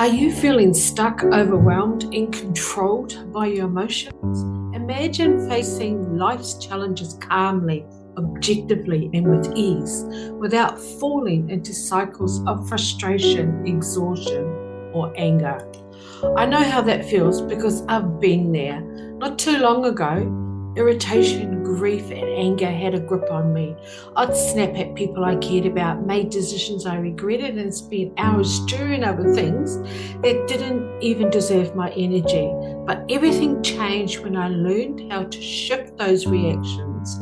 Are you feeling stuck, overwhelmed, and controlled by your emotions? Imagine facing life's challenges calmly, objectively, and with ease, without falling into cycles of frustration, exhaustion, or anger. I know how that feels because I've been there. Not too long ago, irritation, grief, and anger had a grip on me. I'd snap at people I cared about, made decisions I regretted, and spent hours stirring over things that didn't even deserve my energy. But everything changed when I learned how to shift those reactions,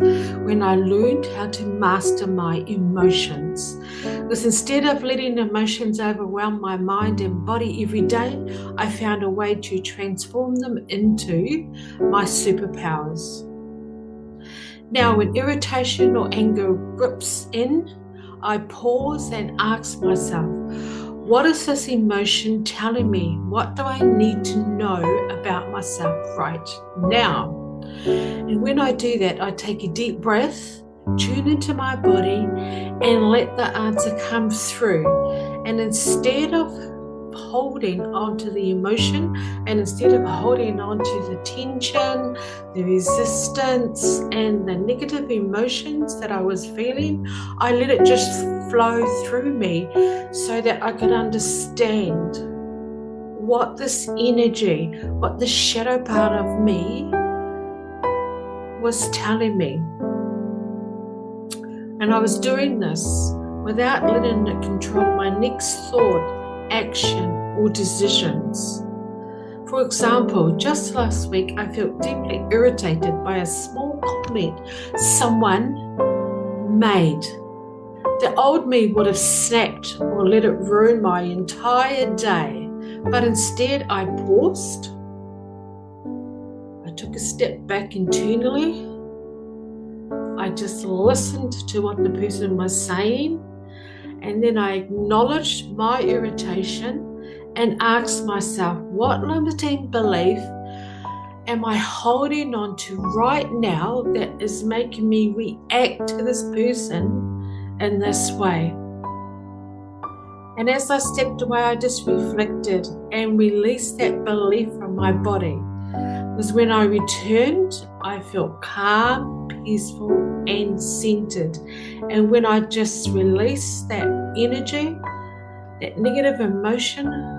when I learned how to master my emotions. Because instead of letting emotions overwhelm my mind and body every day, I found a way to transform them into my superpowers. Now, when irritation or anger grips in, I pause and ask myself, what is this emotion telling me? What do I need to know about myself right now? And when I do that, I take a deep breath, tune into my body, and let the answer come through. And instead of holding on to the emotion, and instead of holding on to the tension, the resistance, and the negative emotions that I was feeling, I let it just flow through me so that I could understand what this energy, what the shadow part of me was telling me. And I was doing this without letting it control my next thought, action, or decisions. For example, just last week I felt deeply irritated by a small comment someone made. The old me would have snapped or let it ruin my entire day, but instead I paused. I took a step back internally. I just listened to what the person was saying, and then I acknowledged my irritation and asked myself, what limiting belief am I holding on to right now that is making me react to this person in this way? And as I stepped away, I just reflected and released that belief from my body. Because when I returned, I felt calm, peaceful, and centered. And when I just released that energy, that negative emotion,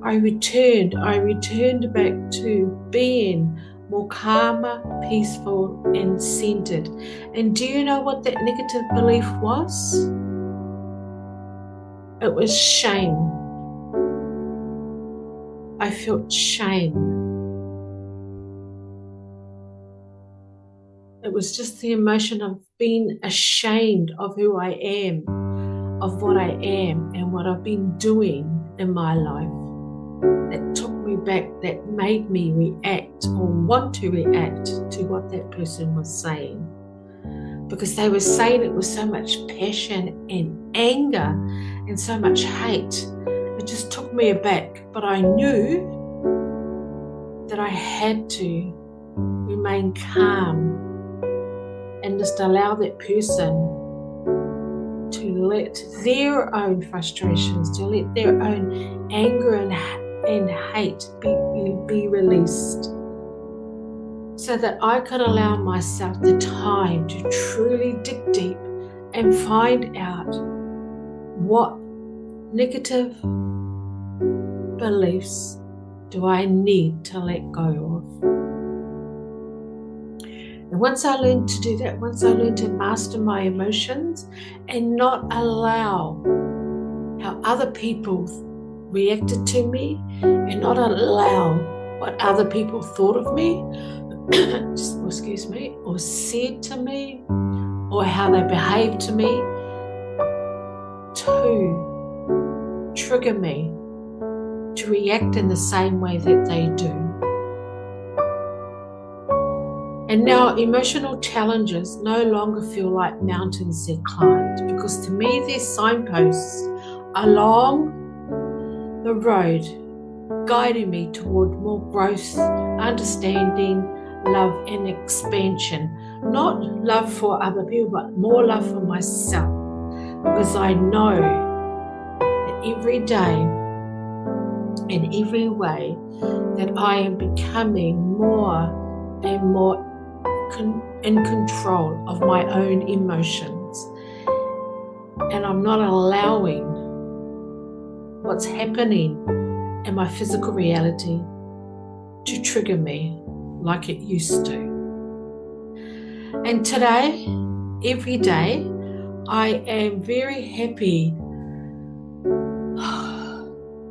I returned back to being more calmer, peaceful, and centered. And do you know what that negative belief was? It was shame. I felt shame. It was just the emotion of being ashamed of who I am, of what I am, and what I've been doing in my life. That took me back, that made me react or want to react to what that person was saying. Because they were saying it with so much passion and anger and so much hate. It just took me aback, but I knew that I had to remain calm and just allow that person to let their own frustrations, to let their own anger and hate be released, so that I could allow myself the time to truly dig deep and find out what negative beliefs do I need to let go of. And once I learned to do that, once I learned to master my emotions and not allow how other people reacted to me and not allow what other people thought of me, excuse me, or said to me, or how they behaved to me, to trigger me to react in the same way that they do. And now emotional challenges no longer feel like mountains they're climbed, because to me they're signposts along the road, guiding me toward more growth, understanding, love, and expansion. Not love for other people, but more love for myself. Because I know that every day, in every way, that I am becoming more and more in control of my own emotions, and I'm not allowing what's happening in my physical reality to trigger me like it used to. And today, every day, I am very happy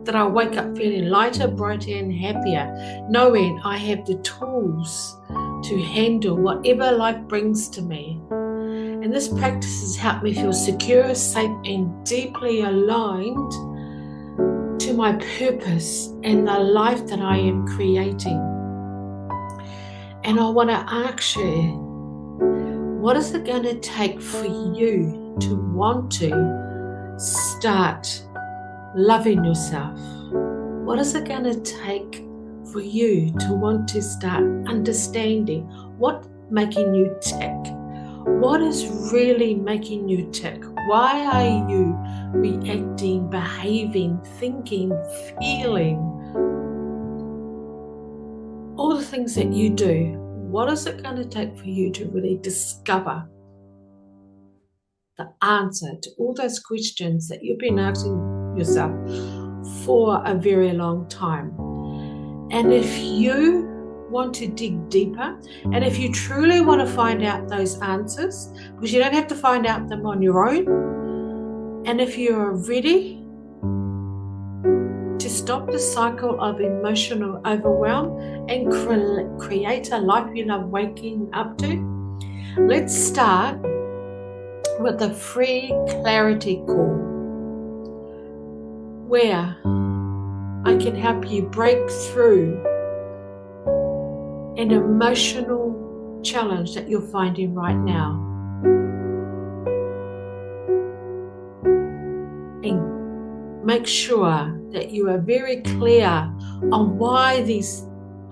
that I wake up feeling lighter, brighter and happier, knowing I have the tools to handle whatever life brings to me. And this practice has helped me feel secure, safe and deeply aligned to my purpose and the life that I am creating. And I want to ask you, what is it going to take for you to want to start loving yourself? What is it going to take for you to want to start understanding what's making you tick? What is really making you tick? Why are you reacting, behaving, thinking, feeling? All the things that you do, what is it going to take for you to really discover the answer to all those questions that you've been asking yourself for a very long time? And if you want to dig deeper, and if you truly want to find out those answers, because you don't have to find out them on your own, and if you are ready to stop the cycle of emotional overwhelm and create a life you love waking up to, let's start with a free clarity call where I can help you break through an emotional challenge that you're finding right now, and make sure that you are very clear on why these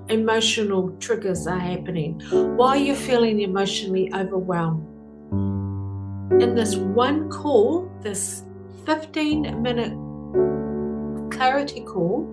emotional triggers are happening, why you're feeling emotionally overwhelmed. In this one call, this 15-minute clarity call,